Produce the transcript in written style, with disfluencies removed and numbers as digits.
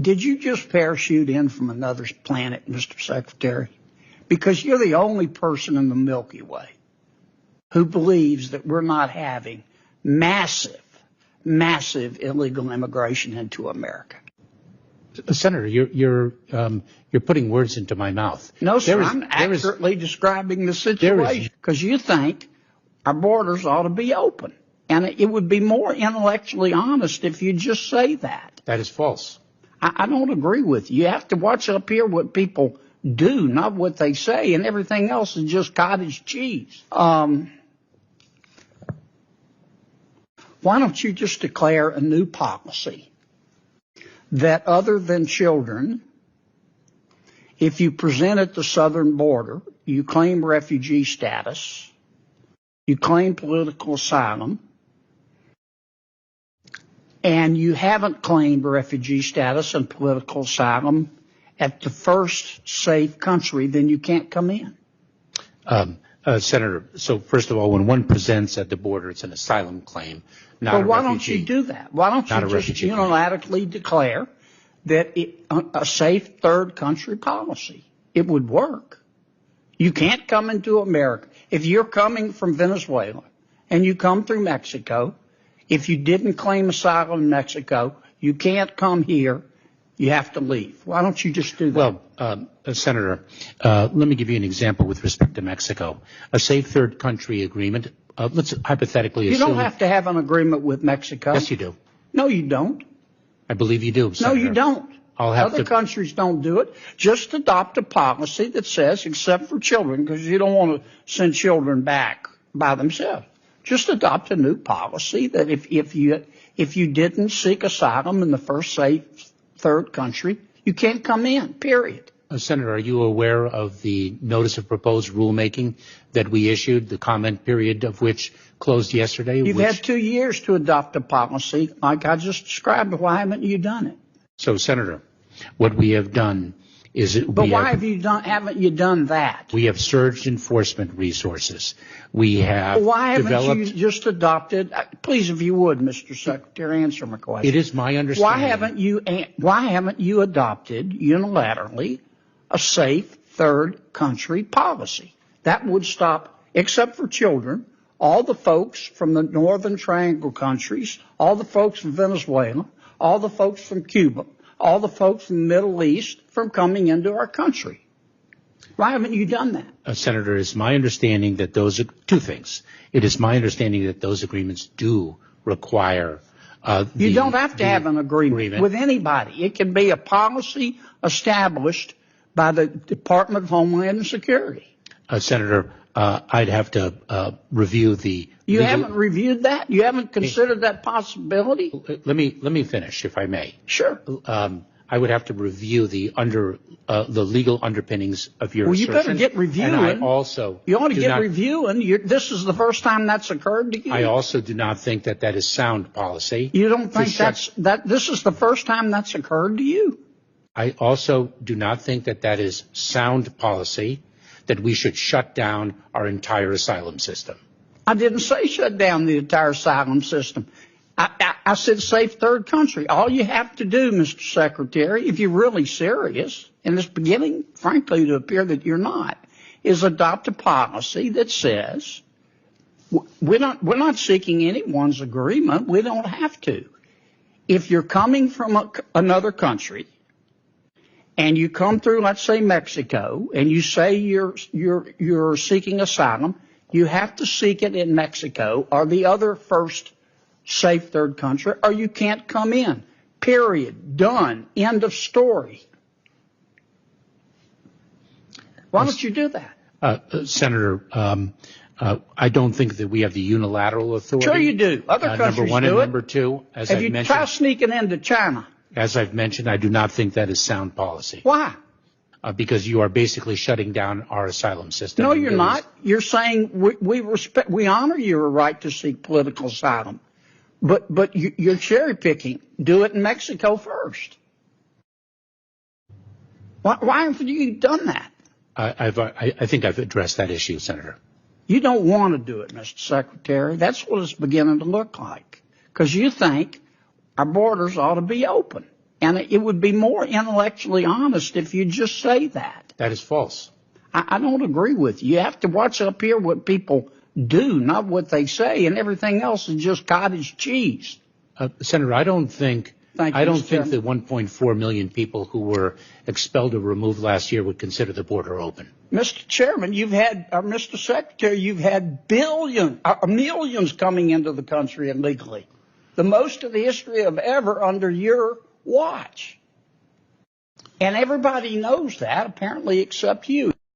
Did you just parachute in from another planet, Mr. Secretary? Because you're the only person in the Milky Way who believes that we're not having massive illegal immigration into America. Senator, you're putting words into my mouth. No, sir, I'm accurately describing the situation because you think our borders ought to be open. And it would be more intellectually honest if you just say that. That is false. I don't agree with you. You have to watch up here what people do, not what they say, and everything else is just cottage cheese. Why don't you just declare a new policy that other than children, if you present at the southern border, you claim refugee status, you claim political asylum, and you haven't claimed refugee status and political asylum at the first safe country, then you can't come in. Senator, so first of all, when one presents at the border, it's an asylum claim, not a refugee. Well, why don't you do that? Why don't you just unilaterally declare that a safe third country policy? It would work. You can't come into America. If you're coming from Venezuela and you come through Mexico, if you didn't claim asylum in Mexico, you can't come here. You have to leave. Why don't you just do that? Well, Senator, let me give you an example with respect to Mexico. A safe third country agreement, let's hypothetically assume... You don't have to have an agreement with Mexico. Yes, you do. No, you don't. I believe you do, Senator. No, you don't. Other countries don't do it. Just adopt a policy that says, except for children, because you don't want to send children back by themselves. Just adopt a new policy that if you didn't seek asylum in the first safe third country, you can't come in, period. Senator, are you aware of the notice of proposed rulemaking that we issued, the comment period of which closed yesterday? You've had 2 years to adopt a policy like I just described. Why haven't you done it? So, Senator, what we have done is... But why haven't you done that? We have surged enforcement resources. We have Why haven't you just adopted... Please, if you would, Mr. Secretary, answer my question. It is my understanding... Why haven't you adopted unilaterally a safe third country policy? That would stop, except for children, all the folks from the Northern Triangle countries, all the folks from Venezuela, all the folks from Cuba, all the folks from the Middle East from coming into our country. Why haven't you done that? Senator, it's my understanding that those are two things. It is my understanding that those agreements do require... you don't have to have an agreement with anybody. It can be a policy established by the Department of Homeland Security. Senator, I'd have to review the... You haven't reviewed that? You haven't considered that possibility? Let me finish, if I may. Sure. I would have to review the legal underpinnings of your assertion. Well, you better get reviewing. And I also... You ought to get reviewing. This is the first time that's occurred to you. I also do not think that that is sound policy. You don't think this is the first time that's occurred to you? I also do not think that that is sound policy, that we should shut down our entire asylum system. I didn't say shut down the entire asylum system. I said safe third country. All you have to do, Mr. Secretary, if you're really serious, and it's beginning, frankly, to appear that you're not, is adopt a policy that says we're not seeking anyone's agreement. We don't have to. If you're coming from another country and you come through, let's say, Mexico, and you say you're seeking asylum, you have to seek it in Mexico or the other first safe third country, or you can't come in. Period. Done. End of story. Why don't you do that? Senator, I don't think that we have the unilateral authority. Sure you do. Other countries number one do and it. Number two, as Have I've you mentioned, tried sneaking into China? As I've mentioned, I do not think that is sound policy. Why? Because you are basically shutting down our asylum system. No, you're not. You're saying we honor your right to seek political asylum, but you're cherry picking. Do it in Mexico first. Why haven't you done that? I think I've addressed that issue, Senator. You don't want to do it, Mr. Secretary. That's what it's beginning to look like. Because you think our borders ought to be open. And it would be more intellectually honest if you just say that. That is false. I don't agree with you. You have to watch up here what people do, not what they say, and everything else is just cottage cheese. Senator, I don't think Thank you, I don't Mr. think Chairman. that 1.4 million people who were expelled or removed last year would consider the border open. Mr. Chairman, Mr. Secretary, you've had millions coming into the country illegally. The most of the history of ever under your watch. And everybody knows that, apparently, except you.